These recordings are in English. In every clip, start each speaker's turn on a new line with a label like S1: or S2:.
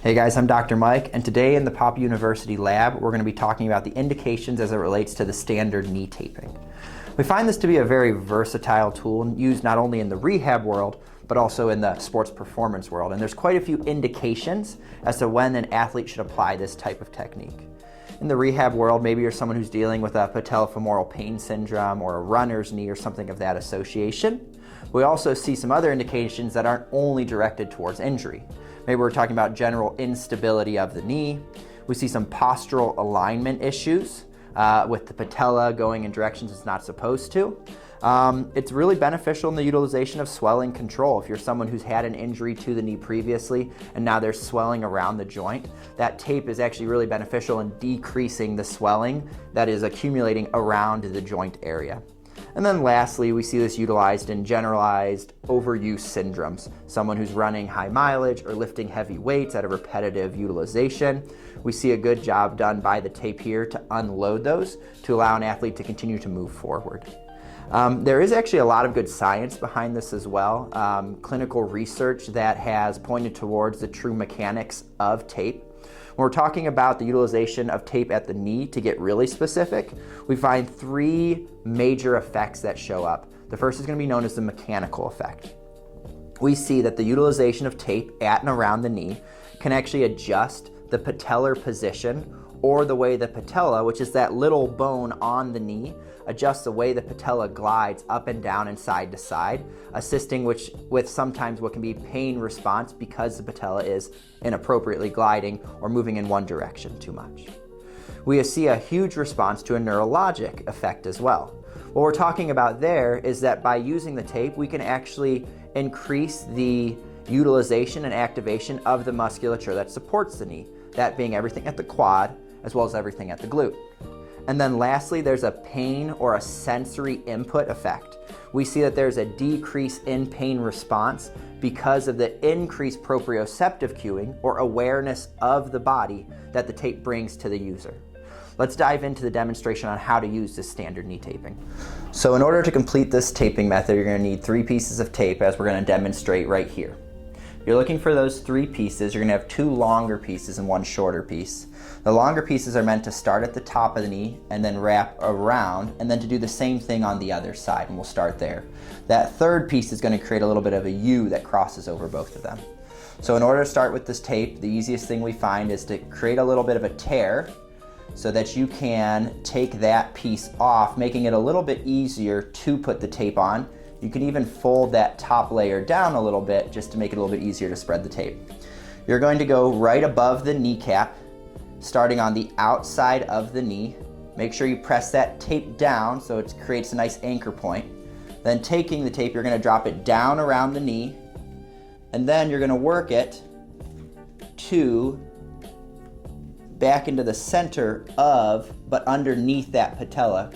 S1: Hey guys, I'm Dr. Mike, and today in the Pop University lab, we're going to be talking about the indications as it relates to the standard knee taping. We find this to be a very versatile tool used not only in the rehab world, but also in the sports performance world. And there's quite a few indications as to when an athlete should apply this type of technique. In the rehab world, maybe you're someone who's dealing with a patellofemoral pain syndrome or a runner's knee or something of that association. We also see some other indications that aren't only directed towards injury. Maybe we're talking about general instability of the knee. We see some postural alignment issues with the patella going in directions it's not supposed to. It's really beneficial in the utilization of swelling control. If you're someone who's had an injury to the knee previously and now there's swelling around the joint, that tape is actually really beneficial in decreasing the swelling that is accumulating around the joint area. And then lastly, we see this utilized in generalized overuse syndromes. Someone who's running high mileage or lifting heavy weights at a repetitive utilization. We see a good job done by the tape here to unload those to allow an athlete to continue to move forward. There is actually a lot of good science behind this as well. Clinical research that has pointed towards the true mechanics of tape. When we're talking about the utilization of tape at the knee, to get really specific, we find three major effects that show up. The first is going to be known as the mechanical effect. We see that the utilization of tape at and around the knee can actually adjust the patellar position, or the way the patella, which is that little bone on the knee, adjusts the way the patella glides up and down and side to side, assisting with sometimes what can be pain response because the patella is inappropriately gliding or moving in one direction too much. We see a huge response to a neurologic effect as well. What we're talking about there is that by using the tape, we can actually increase the utilization and activation of the musculature that supports the knee, that being everything at the quad as well as everything at the glute. And then lastly, there's a pain or a sensory input effect. We see that there's a decrease in pain response because of the increased proprioceptive cueing or awareness of the body that the tape brings to the user. Let's dive into the demonstration on how to use this standard knee taping. So in order to complete this taping method, you're going to need 3 pieces of tape, as we're going to demonstrate right here. You're looking for those 3 pieces. You're going to have 2 longer pieces and 1 shorter piece. The longer pieces are meant to start at the top of the knee and then wrap around, and then to do the same thing on the other side, and we'll start there. That third piece is going to create a little bit of a U that crosses over both of them. So in order to start with this tape, the easiest thing we find is to create a little bit of a tear so that you can take that piece off, making it a little bit easier to put the tape on. You can even fold that top layer down a little bit just to make it a little bit easier to spread the tape. You're going to go right above the kneecap, starting on the outside of the knee. Make sure you press that tape down so it creates a nice anchor point. Then taking the tape, you're going to drop it down around the knee, and then you're going to work it to back into the center of, but underneath that patella,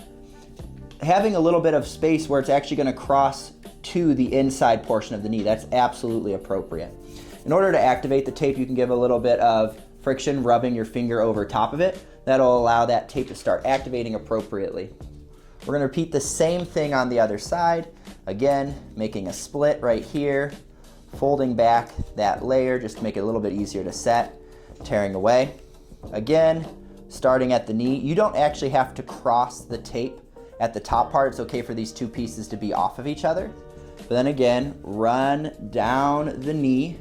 S1: having a little bit of space where it's actually going to cross to the inside portion of the knee. That's absolutely appropriate. In order to activate the tape, you can give a little bit of friction, rubbing your finger over top of it. That'll allow that tape to start activating appropriately. We're going to repeat the same thing on the other side. Again, making a split right here, folding back that layer just to make it a little bit easier to set, tearing away. Again, starting at the knee. You don't actually have to cross the tape at the top part. It's okay for these 2 pieces to be off of each other. But then again, run down the knee.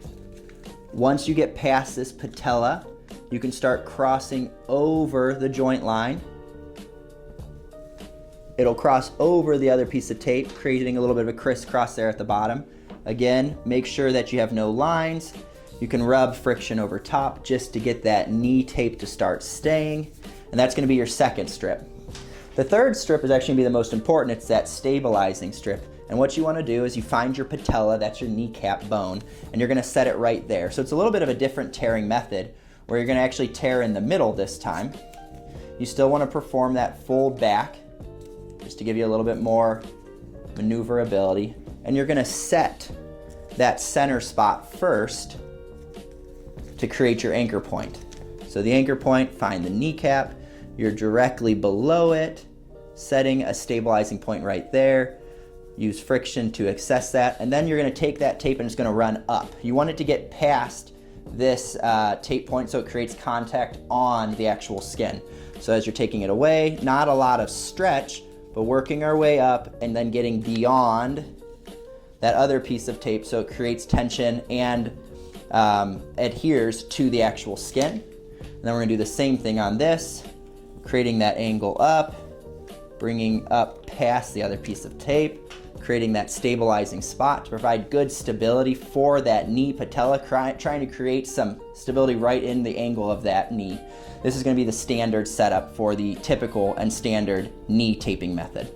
S1: Once you get past this patella, you can start crossing over the joint line. It'll cross over the other piece of tape, creating a little bit of a crisscross there at the bottom. Again, make sure that you have no lines. You can rub friction over top just to get that knee tape to start staying. And that's going to be your second strip. The third strip is actually going to be the most important. It's that stabilizing strip. And what you want to do is you find your patella, that's your kneecap bone, and you're going to set it right there. So it's a little bit of a different tearing method where you're going to actually tear in the middle this time. You still want to perform that fold back just to give you a little bit more maneuverability. And you're going to set that center spot first to create your anchor point. So the anchor point, find the kneecap, you're directly below it, setting a stabilizing point right there. Use friction to access that, and then you're going to take that tape and it's going to run up. You want it to get past this tape point so it creates contact on the actual skin. So as you're taking it away, not a lot of stretch, but working our way up and then getting beyond that other piece of tape so it creates tension and adheres to the actual skin. And then we're gonna do the same thing on this, creating that angle up, bringing up past the other piece of tape, creating that stabilizing spot to provide good stability for that knee patella, trying to create some stability right in the angle of that knee. This is going to be the standard setup for the typical and standard knee taping method.